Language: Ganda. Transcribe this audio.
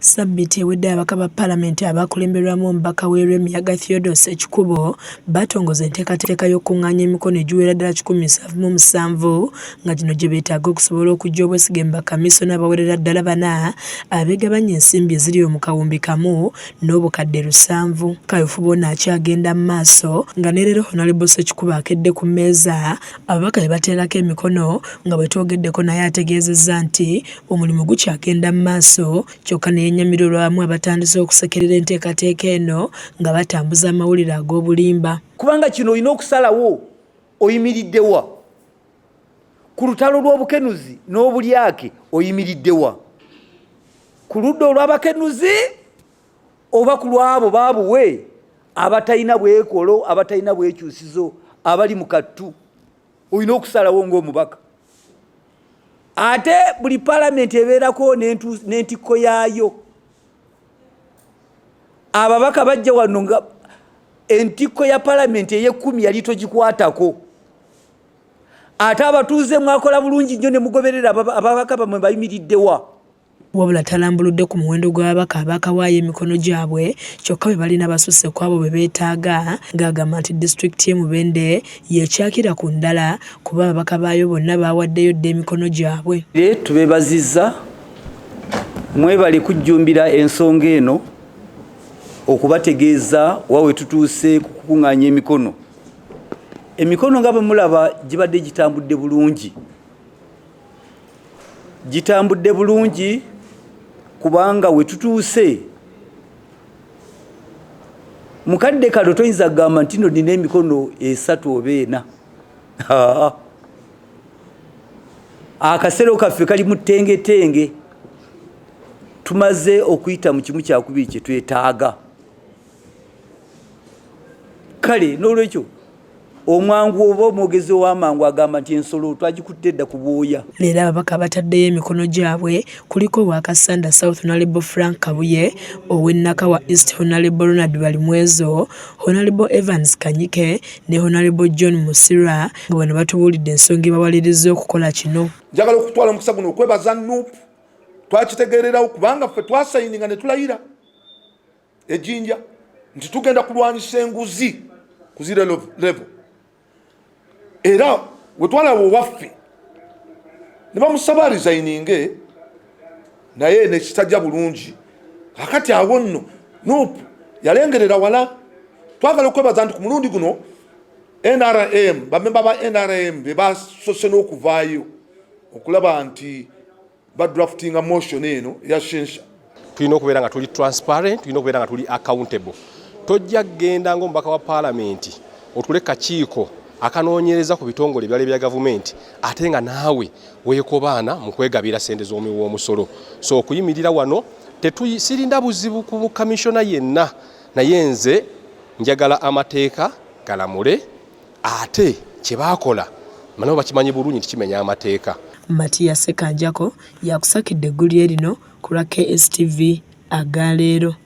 Sabbiti ewedde ababaka ba Paalamenti abakulemberwamu omubaka w'Erwemiyaga Theodore Ssekikubo batongoza enteekateeka y'okkuŋŋaanya emikono egiwera ddala 177 nga gino gye beetaaga okusobola okuggya obwesige mu bakamisona abawerera ddala 4 abeegabanya ensimbi eziri mu kawumbi kamu n'obukadde 7. Kaweefube ono akyagenda mu maaso nga ne leero Honorable Ssekikubo akedde ku mmeeza ababaka be bateerako emikono nga bwe twogeddeko naye ategeezezza nti omulimu gukyagenda mu maaso kyokka ne yennyamira olwamu abatandise okusekerera enteekateeka eno nga batambuza amawulire ag'obulimba. Kubanga kino olina okusalawo oyimiriddewa ku lutalo lw'obukenuzi n'obulyake oyimiriddewa ku ludda olw'abakenuzi oba ku lw'abo baabuwe abatalina bwekolo abatalina bwekyusizo abali mu kattu. Olina okusalawo ng'omubaka. Ate buli Paalamenti ebeerako n'entikko yaayo. Ababaka bajja wano nga entikko ya Paalamenti ey'e10 yali togikwatako. Ate abatuuze mwakola bulungi nnyo ne mugoberera ababaka bamwe bayimiriddewa. Wabula talambuludde ku muwendo gw'ababaka abaakawaayo emikono gyabwe kyokka bwe balina basusse ku abo be beetaaga ng'agamba nti disitulikiti y'e Mubende yeekyakira ku ndala kuba ababaka baayo bonna baawaddeyo dda emikono gyabwe. Tubeebazizza mwebale kujjumbira ensonga eno okubategeeza wawe tutuuse ku kukuŋŋaanya emikono. Emikono nga bwe mulaba gibadde gitambudde bulungi. Gitambudde bulungi kubanga we tutuuse mukadde kado toyinza kugamba nti nno nina emikono 3 oba 4. Akasero kaffe kali mu ttengetenge. Tumaze okuyita mu kimu kyakubiri kye twetaaga. Kale n'olwekyo omwangu oba omwogezi ow'amangu agamba nti ensolo twagikutte dda ku bwoya. Leero ababaka bataddeyo emikono gyabwe kuliko owa Kasanda South Honorable Frank Kabuye, ow'e Nakawa East Honorable Ronald Balimwezo, Honorable Evans Kanyike ne Honorable John Musira nga bano batubuulidde ensonga ebawaliriza okukola kino. Njagala okutwala omukisa guno okwebaza Nuupu. Twakitegeererawo kubanga ffe twasayininga ne tulayira ejjinja nti tugenda kulwanyisa enguzi ku zero level. Era we twalaba owaffe ne bamusaba resigninge naye ne kitajja bulungi. Kakati awo nno Nuupu yalengerera wala. Twagala okwebaza nti ku mulundi guno NRM bamemba ba NRM be basose n'okuvaayo okulaba nti badraftinga motion eno ya shensha. Tulina okubeera nga tuli transparent, tulina okubeera nga tuli accountable. Tojja kgenda ng'omubaka wa Paalamenti otule kakiiko akanoonyereza ku bitongole byali bya gavumenti ate nga naawe weekobaana mu kwegabira ssente z'omusolo. So okuyimirira wano sirinda buzibu ku bukamishona yenna, naye nze njagala amateeka galamule ate kye baakola manabo bakimanyi bulungi nti kimenya amateeka. Matiya Sekanjako yakusakidde eggulire lino ku lwa KSTV agaleero.